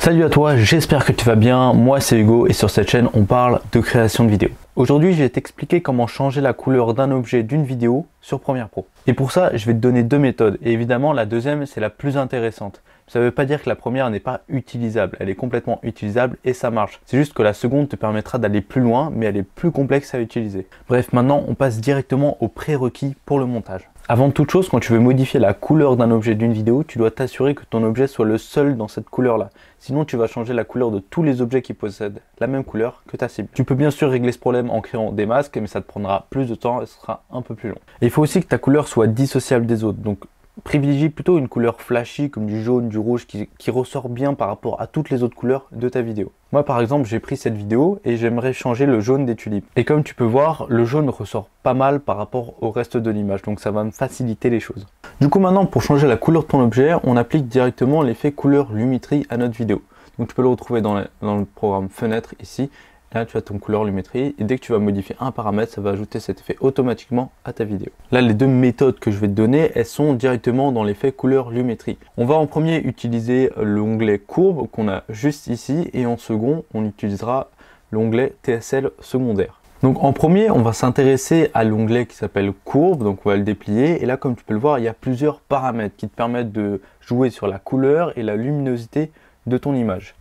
Salut à toi, j'espère que tu vas bien, moi c'est Hugo et sur cette chaîne on parle de création de vidéos. Aujourd'hui je vais t'expliquer comment changer la couleur d'un objet d'une vidéo sur Premiere Pro. Et pour ça je vais te donner deux méthodes et évidemment la deuxième c'est la plus intéressante. Ça ne veut pas dire que la première n'est pas utilisable, elle est complètement utilisable et ça marche. C'est juste que la seconde te permettra d'aller plus loin mais elle est plus complexe à utiliser. Bref, maintenant on passe directement aux prérequis pour le montage. Avant toute chose, quand tu veux modifier la couleur d'un objet d'une vidéo, tu dois t'assurer que ton objet soit le seul dans cette couleur-là. Sinon, tu vas changer la couleur de tous les objets qui possèdent la même couleur que ta cible. Tu peux bien sûr régler ce problème en créant des masques, mais ça te prendra plus de temps et ce sera un peu plus long. Et il faut aussi que ta couleur soit dissociable des autres. Donc, privilégie plutôt une couleur flashy comme du jaune, du rouge qui ressort bien par rapport à toutes les autres couleurs de ta vidéo. Moi par exemple j'ai pris cette vidéo et j'aimerais changer le jaune des tulipes. Et comme tu peux voir, le jaune ressort pas mal par rapport au reste de l'image, donc ça va me faciliter les choses. Du coup maintenant pour changer la couleur de ton objet, on applique directement l'effet couleur lumétrie à notre vidéo. Donc tu peux le retrouver dans le programme fenêtre ici. Là, tu as ton couleur lumétrie et dès que tu vas modifier un paramètre, ça va ajouter cet effet automatiquement à ta vidéo. Là, les deux méthodes que je vais te donner, elles sont directement dans l'effet couleur lumétrie. On va en premier utiliser l'onglet courbe qu'on a juste ici et en second, on utilisera l'onglet TSL secondaire. Donc en premier, on va s'intéresser à l'onglet qui s'appelle courbe, donc on va le déplier et là comme tu peux le voir, il y a plusieurs paramètres qui te permettent de jouer sur la couleur et la luminosité de ton image.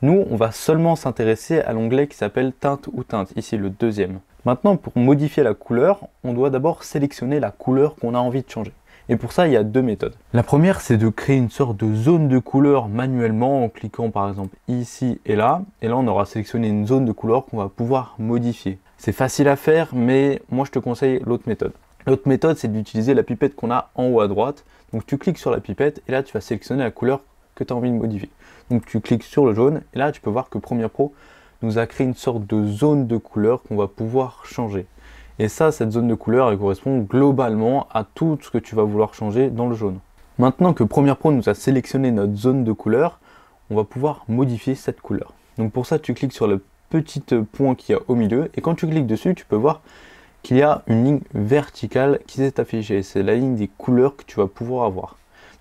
Nous, on va seulement s'intéresser à l'onglet qui s'appelle teinte ou teinte, ici le deuxième. Maintenant, pour modifier la couleur, on doit d'abord sélectionner la couleur qu'on a envie de changer. Et pour ça, il y a deux méthodes. La première, c'est de créer une sorte de zone de couleur manuellement en cliquant par exemple ici et là. Et là, on aura sélectionné une zone de couleur qu'on va pouvoir modifier. C'est facile à faire, mais moi, je te conseille l'autre méthode. L'autre méthode, c'est d'utiliser la pipette qu'on a en haut à droite. Donc, tu cliques sur la pipette et là, tu vas sélectionner la couleur que tu as envie de modifier. Donc tu cliques sur le jaune et là tu peux voir que Premiere Pro nous a créé une sorte de zone de couleur qu'on va pouvoir changer. Et ça, cette zone de couleur, elle correspond globalement à tout ce que tu vas vouloir changer dans le jaune. Maintenant que Premiere Pro nous a sélectionné notre zone de couleur, on va pouvoir modifier cette couleur. Donc pour ça, tu cliques sur le petit point qu'il y a au milieu et quand tu cliques dessus, tu peux voir qu'il y a une ligne verticale qui s'est affichée. C'est la ligne des couleurs que tu vas pouvoir avoir.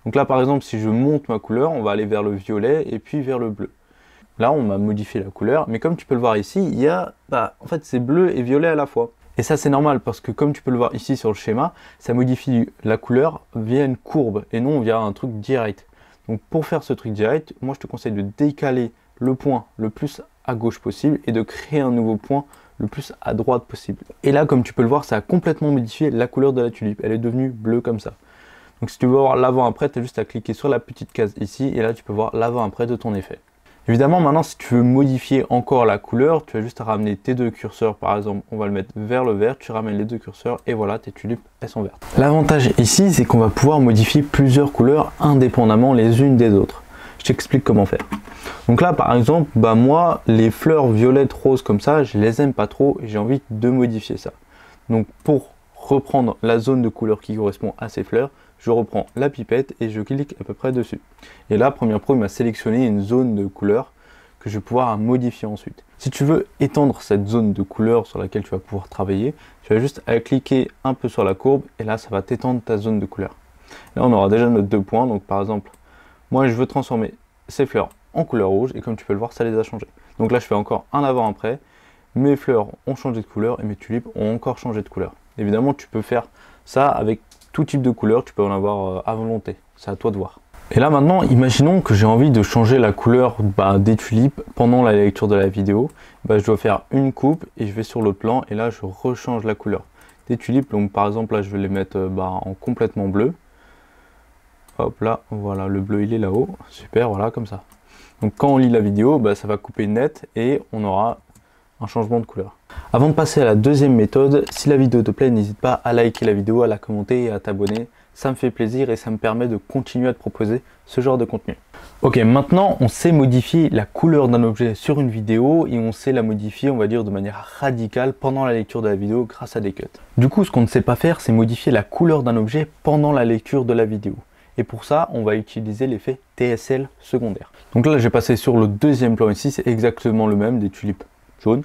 Donc là par exemple si je monte ma couleur, on va aller vers le violet et puis vers le bleu. Là on m'a modifié la couleur, mais comme tu peux le voir ici, il y a, en fait c'est bleu et violet à la fois. Et ça c'est normal parce que comme tu peux le voir ici sur le schéma, ça modifie la couleur via une courbe et non via un truc direct. Donc pour faire ce truc direct, moi je te conseille de décaler le point le plus à gauche possible et de créer un nouveau point le plus à droite possible. Et là comme tu peux le voir, ça a complètement modifié la couleur de la tulipe, elle est devenue bleue comme ça. Donc si tu veux voir l'avant-après, tu as juste à cliquer sur la petite case ici et là tu peux voir l'avant-après de ton effet. Évidemment maintenant si tu veux modifier encore la couleur, tu as juste à ramener tes deux curseurs, par exemple on va le mettre vers le vert, tu ramènes les deux curseurs et voilà, tes tulipes elles sont vertes. L'avantage ici c'est qu'on va pouvoir modifier plusieurs couleurs indépendamment les unes des autres. Je t'explique comment faire. Donc là par exemple, moi les fleurs violettes roses comme ça, je les aime pas trop et j'ai envie de modifier ça. Donc pour reprendre la zone de couleur qui correspond à ces fleurs, je reprends la pipette et je clique à peu près dessus. Et là, Premiere Pro m'a sélectionné une zone de couleur que je vais pouvoir modifier ensuite. Si tu veux étendre cette zone de couleur sur laquelle tu vas pouvoir travailler, tu vas juste à cliquer un peu sur la courbe et là, ça va t'étendre ta zone de couleur. Là, on aura déjà nos deux points. Donc par exemple, moi, je veux transformer ces fleurs en couleur rouge et comme tu peux le voir, ça les a changées. Donc là, je fais encore un avant-après. Mes fleurs ont changé de couleur et mes tulipes ont encore changé de couleur. Évidemment, tu peux faire ça avec tout type de couleur, tu peux en avoir à volonté, c'est à toi de voir. Et là maintenant, imaginons que j'ai envie de changer la couleur des tulipes pendant la lecture de la vidéo. Je dois faire une coupe et je vais sur l'autre plan et là je rechange la couleur des tulipes. Donc par exemple là je vais les mettre en complètement bleu. Hop là, voilà, le bleu il est là-haut, super, voilà comme ça. Donc quand on lit la vidéo, ça va couper net et on aura un changement de couleur. Avant de passer à la deuxième méthode, si la vidéo te plaît, n'hésite pas à liker la vidéo, à la commenter et à t'abonner. Ça me fait plaisir et ça me permet de continuer à te proposer ce genre de contenu. Ok, maintenant on sait modifier la couleur d'un objet sur une vidéo et on sait la modifier, on va dire, de manière radicale pendant la lecture de la vidéo grâce à des cuts. Du coup, ce qu'on ne sait pas faire, c'est modifier la couleur d'un objet pendant la lecture de la vidéo. Et pour ça, on va utiliser l'effet TSL secondaire. Donc là, j'ai passé sur le deuxième plan ici, c'est exactement le même, des tulipes jaunes.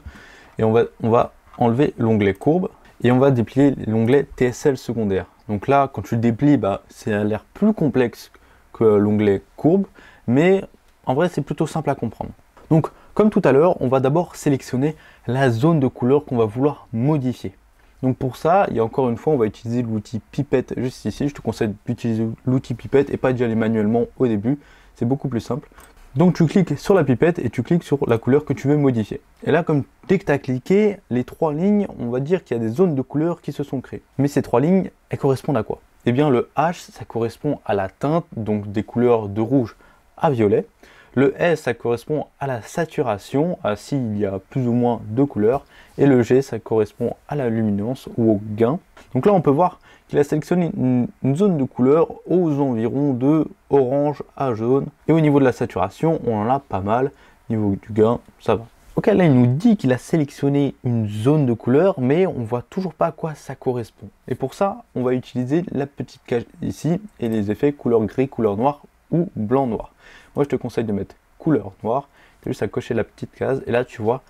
Et on va enlever l'onglet courbe et on va déplier l'onglet TSL secondaire. Donc là, quand tu le déplies, ça a l'air plus complexe que l'onglet courbe, mais en vrai c'est plutôt simple à comprendre. Donc comme tout à l'heure, on va d'abord sélectionner la zone de couleur qu'on va vouloir modifier. Donc pour ça, il y a encore une fois, on va utiliser l'outil pipette juste ici. Je te conseille d'utiliser l'outil pipette et pas d'y aller manuellement au début, c'est beaucoup plus simple. Donc tu cliques sur la pipette et tu cliques sur la couleur que tu veux modifier. Et là, comme dès que tu as cliqué, les trois lignes, on va dire qu'il y a des zones de couleur qui se sont créées. Mais ces trois lignes, elles correspondent à quoi? Eh bien le H, ça correspond à la teinte, donc des couleurs de rouge à violet. Le S, ça correspond à la saturation, à s'il y a plus ou moins de couleurs. Et le G, ça correspond à la luminance ou au gain. Donc là, on peut voir qu'il a sélectionné une zone de couleur aux environs de orange à jaune. Et au niveau de la saturation, on en a pas mal. Au niveau du gain, ça va. Ok, là, il nous dit qu'il a sélectionné une zone de couleur, mais on voit toujours pas à quoi ça correspond. Et pour ça, on va utiliser la petite cage ici et les effets couleur gris, couleur noire ou blanc-noir. Moi, je te conseille de mettre couleur noire. Tu as juste à cocher la petite case et là, tu vois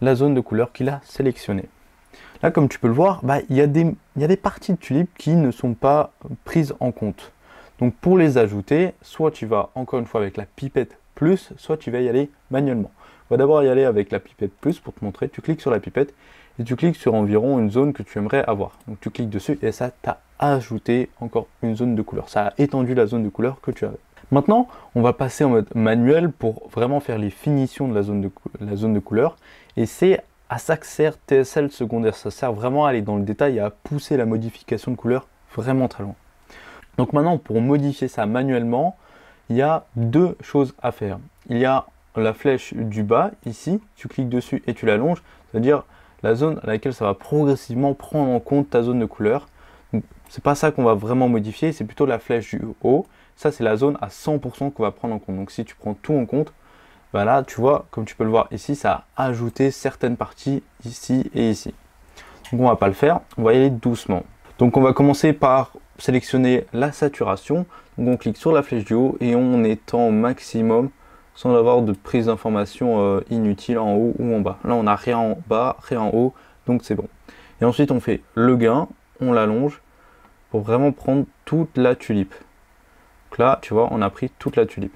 la zone de couleur qu'il a sélectionnée. Là, comme tu peux le voir, il y a des parties de tulipes qui ne sont pas prises en compte. Donc, pour les ajouter, soit tu vas encore une fois avec la pipette plus, soit tu vas y aller manuellement. On va d'abord y aller avec la pipette plus pour te montrer. Tu cliques sur la pipette et tu cliques sur environ une zone que tu aimerais avoir. Donc, tu cliques dessus et ça t'a ajouté encore une zone de couleur. Ça a étendu la zone de couleur que tu avais. Maintenant, on va passer en mode manuel pour vraiment faire les finitions de la zone de couleur. Et c'est à ça que sert TSL secondaire. Ça sert vraiment à aller dans le détail et à pousser la modification de couleur vraiment très loin. Donc maintenant, pour modifier ça manuellement, il y a deux choses à faire. Il y a la flèche du bas, ici, tu cliques dessus et tu l'allonges, c'est-à-dire la zone à laquelle ça va progressivement prendre en compte ta zone de couleur. C'est pas ça qu'on va vraiment modifier, c'est plutôt la flèche du haut. Ça, c'est la zone à 100% qu'on va prendre en compte. Donc, si tu prends tout en compte, là, tu vois, comme tu peux le voir ici, ça a ajouté certaines parties ici et ici. Donc, on va pas le faire, on va y aller doucement. Donc, on va commencer par sélectionner la saturation. Donc, on clique sur la flèche du haut et on étend au maximum sans avoir de prise d'information inutile en haut ou en bas. Là, on n'a rien en bas, rien en haut, donc c'est bon. Et ensuite, on fait le gain, on l'allonge pour vraiment prendre toute la tulipe. Donc là, tu vois, on a pris toute la tulipe.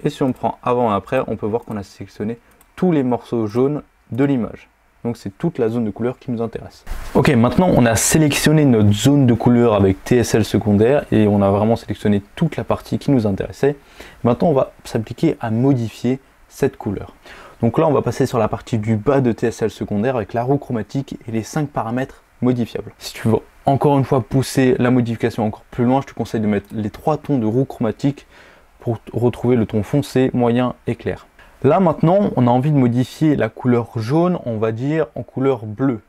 Et si on prend avant et après, on peut voir qu'on a sélectionné tous les morceaux jaunes de l'image. Donc c'est toute la zone de couleur qui nous intéresse. Ok, maintenant on a sélectionné notre zone de couleur avec TSL secondaire et on a vraiment sélectionné toute la partie qui nous intéressait. Maintenant on va s'appliquer à modifier cette couleur. Donc là on va passer sur la partie du bas de TSL secondaire avec la roue chromatique et les 5 paramètres modifiables. Si tu veux encore une fois pousser la modification encore plus loin, je te conseille de mettre les 3 tons de roue chromatique pour retrouver le ton foncé, moyen et clair. Là maintenant, on a envie de modifier la couleur jaune, on va dire en couleur bleue.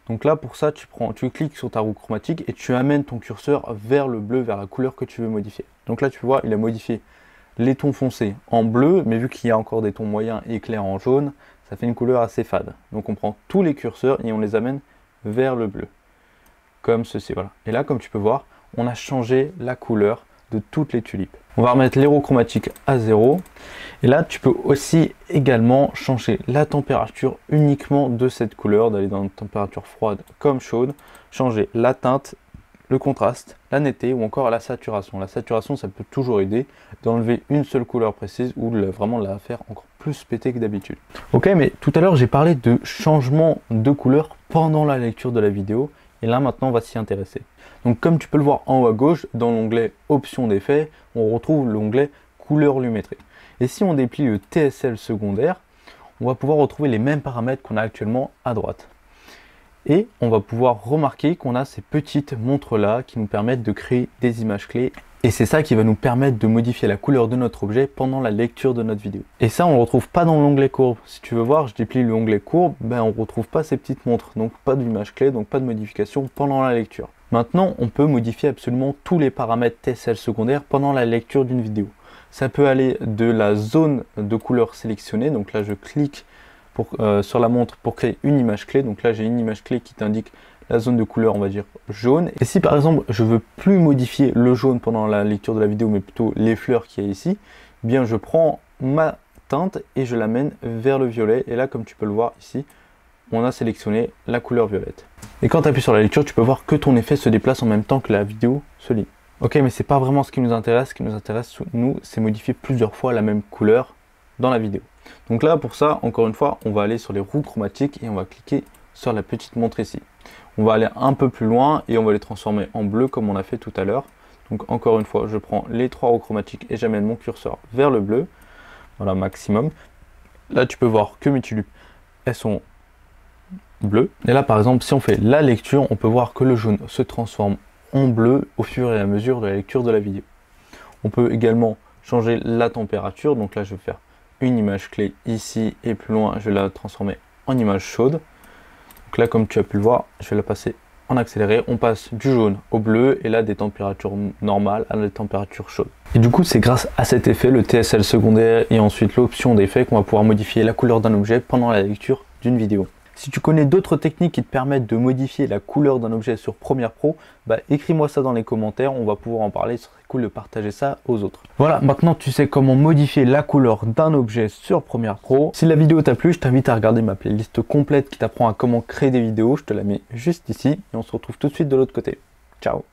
Donc là pour ça, tu cliques sur ta roue chromatique et tu amènes ton curseur vers le bleu, vers la couleur que tu veux modifier. Donc là tu vois, il a modifié les tons foncés en bleu, mais vu qu'il y a encore des tons moyens et clairs en jaune, ça fait une couleur assez fade. Donc on prend tous les curseurs et on les amène vers le bleu. Comme ceci, voilà. Et là, comme tu peux voir, on a changé la couleur de toutes les tulipes. On va remettre l'aérochromatique à 0. Et là, tu peux aussi également changer la température uniquement de cette couleur, d'aller dans une température froide comme chaude, changer la teinte, le contraste, la netteté ou encore la saturation. La saturation, ça peut toujours aider d'enlever une seule couleur précise ou vraiment la faire encore plus péter que d'habitude. Ok, mais tout à l'heure, j'ai parlé de changement de couleur pendant la lecture de la vidéo. Et là, maintenant, on va s'y intéresser. Donc, comme tu peux le voir en haut à gauche, dans l'onglet Options d'effets, on retrouve l'onglet Couleur lumétrée. Et si on déplie le TSL secondaire, on va pouvoir retrouver les mêmes paramètres qu'on a actuellement à droite. Et on va pouvoir remarquer qu'on a ces petites montres-là qui nous permettent de créer des images clés. Et c'est ça qui va nous permettre de modifier la couleur de notre objet pendant la lecture de notre vidéo. Et ça, on ne le retrouve pas dans l'onglet courbe. Si tu veux voir, je déplie l'onglet courbe, on ne retrouve pas ces petites montres. Donc pas d'image clé, donc pas de modification pendant la lecture. Maintenant, on peut modifier absolument tous les paramètres TSL secondaires pendant la lecture d'une vidéo. Ça peut aller de la zone de couleur sélectionnée. Donc là, je clique sur la montre pour créer une image clé. Donc là, j'ai une image clé qui t'indique la zone de couleur, on va dire jaune. Et si par exemple je veux plus modifier le jaune pendant la lecture de la vidéo, mais plutôt les fleurs qu'il y a ici, eh bien je prends ma teinte et je l'amène vers le violet. Et là, comme tu peux le voir ici, on a sélectionné la couleur violette. Et quand tu appuies sur la lecture, tu peux voir que ton effet se déplace en même temps que la vidéo se lit. Ok, mais c'est pas vraiment ce qui nous intéresse. Ce qui nous intéresse, nous, c'est modifier plusieurs fois la même couleur dans la vidéo. Donc là, pour ça, encore une fois, on va aller sur les roues chromatiques et on va cliquer sur la petite montre ici. On va aller un peu plus loin et on va les transformer en bleu comme on a fait tout à l'heure. Donc encore une fois, je prends les 3 roues chromatiques et j'amène mon curseur vers le bleu. Voilà, maximum. Là, tu peux voir que mes tulipes, elles sont bleues. Et là, par exemple, si on fait la lecture, on peut voir que le jaune se transforme en bleu au fur et à mesure de la lecture de la vidéo. On peut également changer la température. Donc là, je vais faire une image clé ici et plus loin, je vais la transformer en image chaude. Donc là, comme tu as pu le voir, je vais la passer en accéléré. On passe du jaune au bleu et là des températures normales à des températures chaudes. Et du coup, c'est grâce à cet effet, le TSL secondaire et ensuite l'option d'effet, qu'on va pouvoir modifier la couleur d'un objet pendant la lecture d'une vidéo. Si tu connais d'autres techniques qui te permettent de modifier la couleur d'un objet sur Premiere Pro, écris-moi ça dans les commentaires, on va pouvoir en parler, ce serait cool de partager ça aux autres. Voilà, maintenant tu sais comment modifier la couleur d'un objet sur Premiere Pro. Si la vidéo t'a plu, je t'invite à regarder ma playlist complète qui t'apprend à comment créer des vidéos, je te la mets juste ici et on se retrouve tout de suite de l'autre côté. Ciao!